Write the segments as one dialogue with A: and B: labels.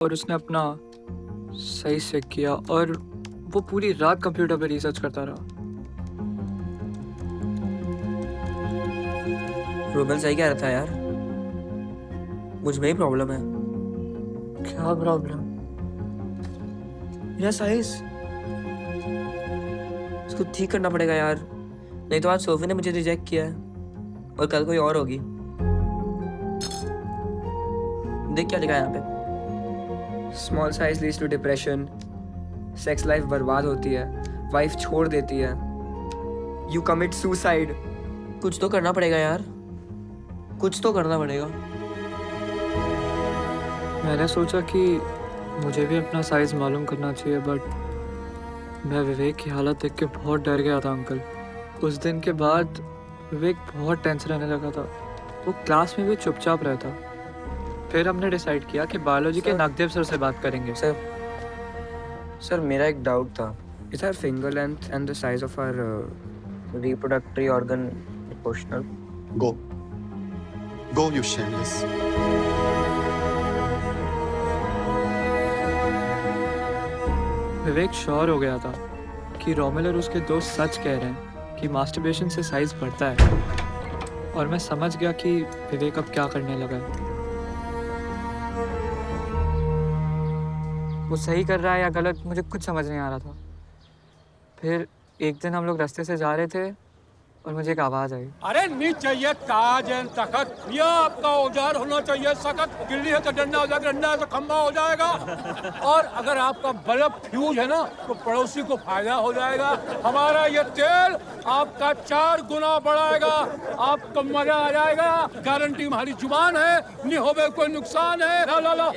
A: और उसने अपना सही चेक किया और वो पूरी रात कंप्यूटर पे रिसर्च करता रहा।
B: रोबल सही कह रहा था यार, मुझ में ही प्रॉब्लम है।
A: क्या प्रॉब्लम?
B: मेरा साइज उसको ठीक करना पड़ेगा यार, नहीं तो आज सोफी ने मुझे रिजेक्ट किया है और कल कोई और होगी। देख क्या लिखा है यहाँ पे।
A: Small size leads to depression, sex life बर्बाद होती है, वाइफ छोड़ देती है, यू कमिट सुसाइड।
B: कुछ तो करना पड़ेगा यार, कुछ तो करना पड़ेगा।
A: मैंने सोचा कि मुझे भी अपना साइज मालूम करना चाहिए, बट मैं विवेक की हालत देख के बहुत डर गया था अंकल। उस दिन के बाद विवेक बहुत टेंस रहने लगा था। वो क्लास में भी चुपचाप रहता। फिर हमने डिसाइड किया कि बायोलॉजी के नागदेव सर से बात करेंगे।
B: सर मेरा एक डाउट था।
A: Is our finger length and the size of our
B: reproductory organ proportional?
C: Go. Go, you shameless.
A: Vivek sure हो गया था कि रोमेल और उसके दोस्त सच कह रहे हैं कि मास्टरबेशन से साइज बढ़ता है, और मैं समझ गया कि विवेक अब क्या करने लगा है। वो सही कर रहा है या गलत, मुझे कुछ समझ नहीं आ रहा था। फिर एक दिन हम लोग रास्ते से जा रहे थे और मुझे एक आवाज़ आई।
D: अरे नहीं चाहिए ताज एंड तखत, यह आपका औजार होना चाहिए सखत। गिल्ली है तो डंडा हो जाएगा, डंडा है तो खंबा हो जाएगा। और अगर आपका बल्ब फ्यूज है ना तो पड़ोसी को फायदा हो जाएगा। हमारा ये तेल आपका 4 गुना बढ़ाएगा, आपको मजा आ जाएगा। गारंटी हमारी जुबान है, नहीं होवे कोई नुकसान है। ला ला ला।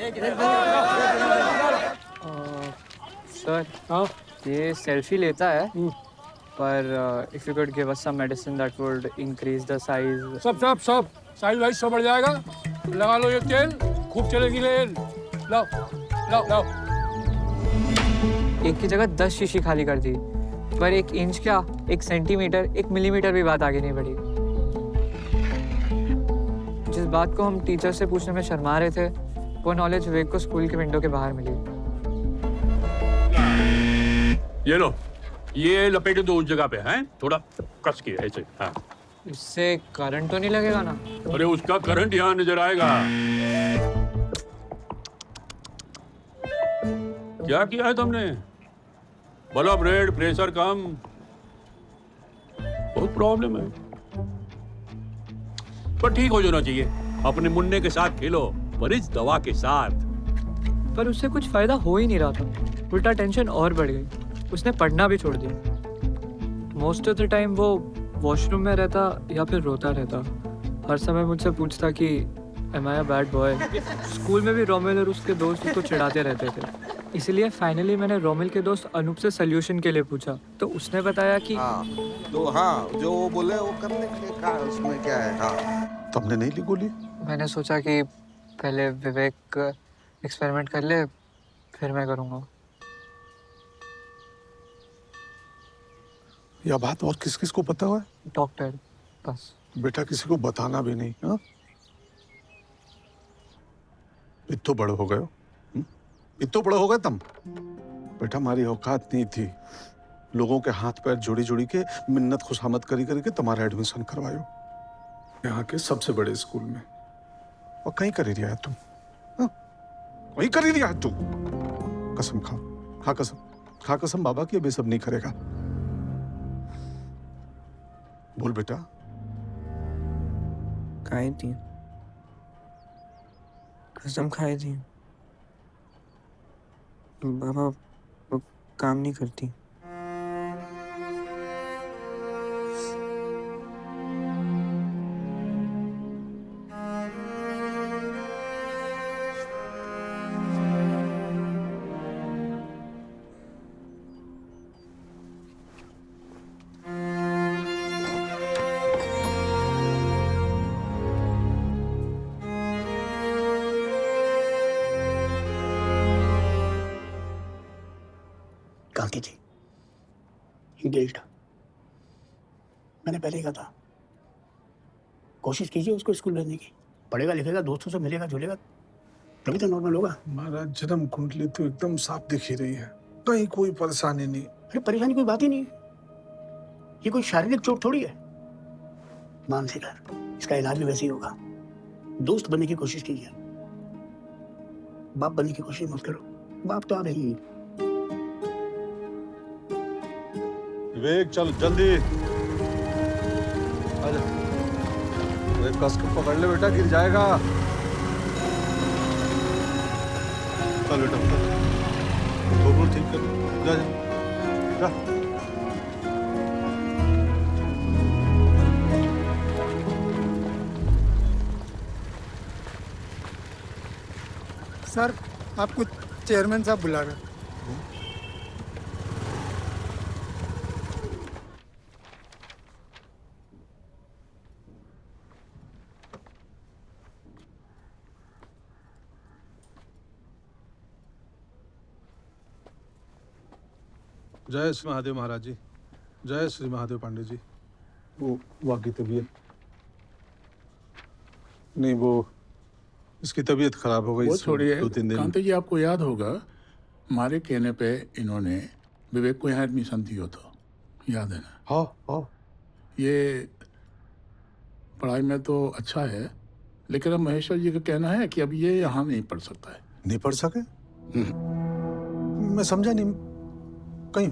A: सर, हाँ, ये सेल्फी लेता है, पर if you could give us some medicine that would increase the size.
D: सब साइज वाइज सब बढ़ जाएगा। लगा लो ये तेल, खूब चलेगी रेल। लाओ लाओ लाओ।
A: एक की जगह 10 शीशी खाली कर दी, पर 1 इंच क्या, 1 सेंटीमीटर, 1 मिलीमीटर भी बात आगे नहीं बढ़ी। जिस बात को हम टीचर से पूछने में शर्मा रहे थे, वो नॉलेज विवेक को स्कूल के विंडो के बाहर मिली।
D: ये लो, ये लपेटे दो उस जगह पे हैं, थोड़ा कस के ऐसे। हाँ।
A: इससे करंट तो नहीं लगेगा ना?
D: अरे उसका करंट यहाँ नजर आएगा। क्या किया है तुमने? बल्ब रेड, प्रेशर कम, बहुत प्रॉब्लम है। पर ठीक हो जाना चाहिए। अपने मुन्ने के साथ खेलो, पर इस दवा के साथ।
A: पर उससे कुछ फायदा हो ही नहीं रहा था, उल्टा टेंशन और बढ़ गई। उसने पढ़ना भी छोड़ दिया। मोस्ट ऑफ द टाइम वो वॉशरूम में रहता या फिर रोता रहता। हर समय मुझसे पूछता कि am I a bad boy. School में भी रोमेल और उसके दोस्त उसको चिढ़ाते रहते थे। इसलिए फाइनली मैंने रोमेल के दोस्त अनूप से सोल्यूशन के लिए पूछा, तो उसने बताया कि
E: जो वो बोले वो करने के का उसमें क्या है। हाँ,
C: तुमने नहीं ली गोली?
A: मैंने सोचा कि पहले विवेक एक्सपेरिमेंट कर ले, फिर मैं करूँगा।
C: यह बात और किस किस को पता है?
A: डॉक्टर, बस।
C: बेटा किसी को बताना भी नहीं। हाँ, इतो बड़े हो गए हो, इतो बड़े हो गए तुम। बेटा हमारी औकात नहीं थी लोगों के हाथ पैर जोड़ी जोड़ी के मिन्नत खुशामद करी करी के तुम्हारा एडमिशन करवायो यहाँ के सबसे बड़े स्कूल में, और कहीं कर ही रहा है तुम। हाँ? वहीं कर ही रहा है तू। कसम खाओ, खा कसम, खा कसम बाबा की अब ये सब नहीं करेगा। बोल बेटा।
B: खाई थी, कसम खाई थी। बाबा वो काम नहीं करती।
F: गलती थी, गिल्ट। मैंने पहले ही कहा था, कोशिश कीजिए उसको स्कूल भेजने की। पढ़ेगा लिखेगा, दोस्तों से मिलेगा जुलेगा, तभी तो नॉर्मल होगा।
C: महाराज जन्म कुंडली तो एकदम साफ दिख ही रही है, कहीं कोई परेशानी नहीं।
F: अरे परेशानी कोई बात ही नहीं है, ये कोई शारीरिक चोट थोड़ी है, मानसिक है। इसका इलाज भी वैसे ही होगा। दोस्त बनने की कोशिश कीजिए, बाप बनने की कोशिश मत करो। बाप तो आ रही है।
C: विवेक चल जल्दी आजा। अरे कस के पकड़ ले बेटा, गिर जाएगा। चल बेटा थोड़ा ठीक कर, जा जा जा।
G: सर आपको चेयरमैन साहब बुला रहे हैं।
C: जय श्री महादेव महाराज जी, जय श्री महादेव पांडे जी। वो वाकई तबीयत नहीं, वो इसकी तबीयत खराब हो गई।
H: वो छोड़िए,
C: 2-3 दिन।
H: कांति जी आपको याद होगा हमारे कहने पे इन्होंने विवेक को यहाँ एडमिशन दिया था, याद है ना?
C: हाँ हाँ।
H: ये पढ़ाई में तो अच्छा है, लेकिन अब महेश्वर जी का कहना है कि अब ये यहाँ नहीं पढ़ सकता है।
C: नहीं पढ़ सके? मैं समझा नहीं, कहीं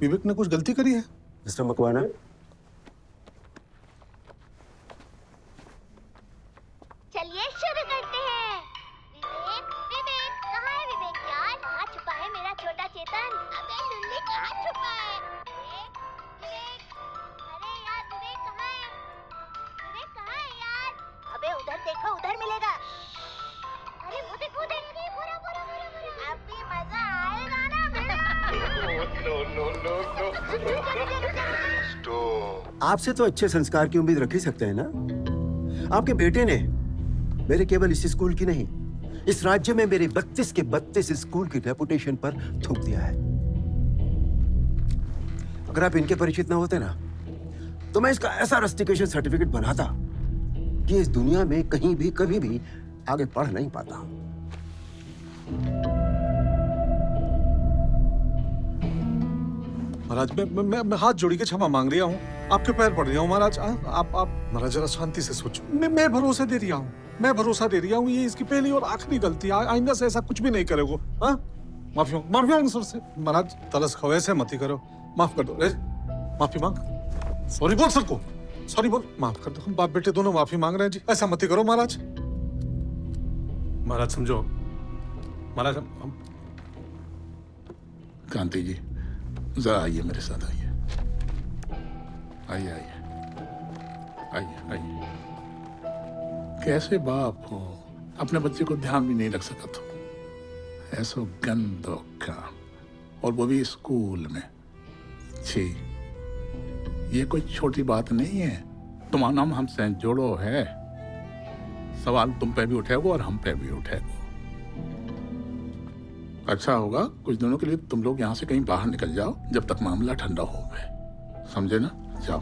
C: विवेक ने कुछ गलती करी है?
I: मिस्टर मकवाना,
J: चलिए शुरू करते हैं। विवेक विवेक कहाँ है विवेक यार? कहाँ छुपा है मेरा छोटा चेतन? अबे लुल्ली कहाँ छुपा है? विवेक विवेक, अरे यार विवेक कहाँ है? विवेक कहाँ है यार? अबे उधर देखो, उधर मिलेगा। अरे वो देखो पूरा पूरा पूरा पूरा। अब भी मजा आएगा ना
I: आपसे तो अच्छे संस्कार की उम्मीद रख ही सकते हैं ना। आपके बेटे ने मेरे केवल इस स्कूल की नहीं, इस राज्य में मेरे 32 के 32 स्कूल की रेपुटेशन पर थूक दिया है। अगर आप इनके परिचित ना होते ना, तो मैं इसका ऐसा रस्टिकेशन सर्टिफिकेट बनाता कि इस दुनिया में कहीं भी कभी भी आगे पढ़ नहीं पाता।
C: महाराज मैं हाथ जोड़ी के क्षमा मांग रहा हूँ, आपके पैर पड़ रहा हूँ महाराज। आप महाराज जरा शांति से सोचो। मैं भरोसा दे रहा हूँ, मैं भरोसा दे रहा हूँ। ये इसकी पहली और आखिरी गलती, आइंदा से ऐसा कुछ भी नहीं करेगा। हाँ माफी मांग सर से। महाराज तरस खाओ, ऐसे मत ही करो, माफ कर दो। माफी मांग, सॉरी बोल सर को, सॉरी बोल, माफ कर दो। हम बाप बेटे दोनों माफी मांग रहे हैं जी, ऐसा मत ही करो महाराज। महाराज समझो महाराज। हम
H: कांति जी जरा आइए, मेरे साथ आइए, आइए आइए आइए आइए। कैसे बाप हो, अपने बच्चे को ध्यान भी नहीं रख सका तो ऐसा गंदो काम, और वो भी स्कूल में। छी, ये कोई छोटी बात नहीं है। तुम्हारा नाम हमसे जोड़ो है, सवाल तुम पे भी उठेगा और हम पे भी उठेगा। अच्छा होगा कुछ दिनों के लिए तुम लोग यहाँ से कहीं बाहर निकल जाओ, जब तक मामला ठंडा हो गए, समझे ना? जाओ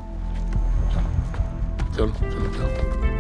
H: चलो चलो चलो जाओ।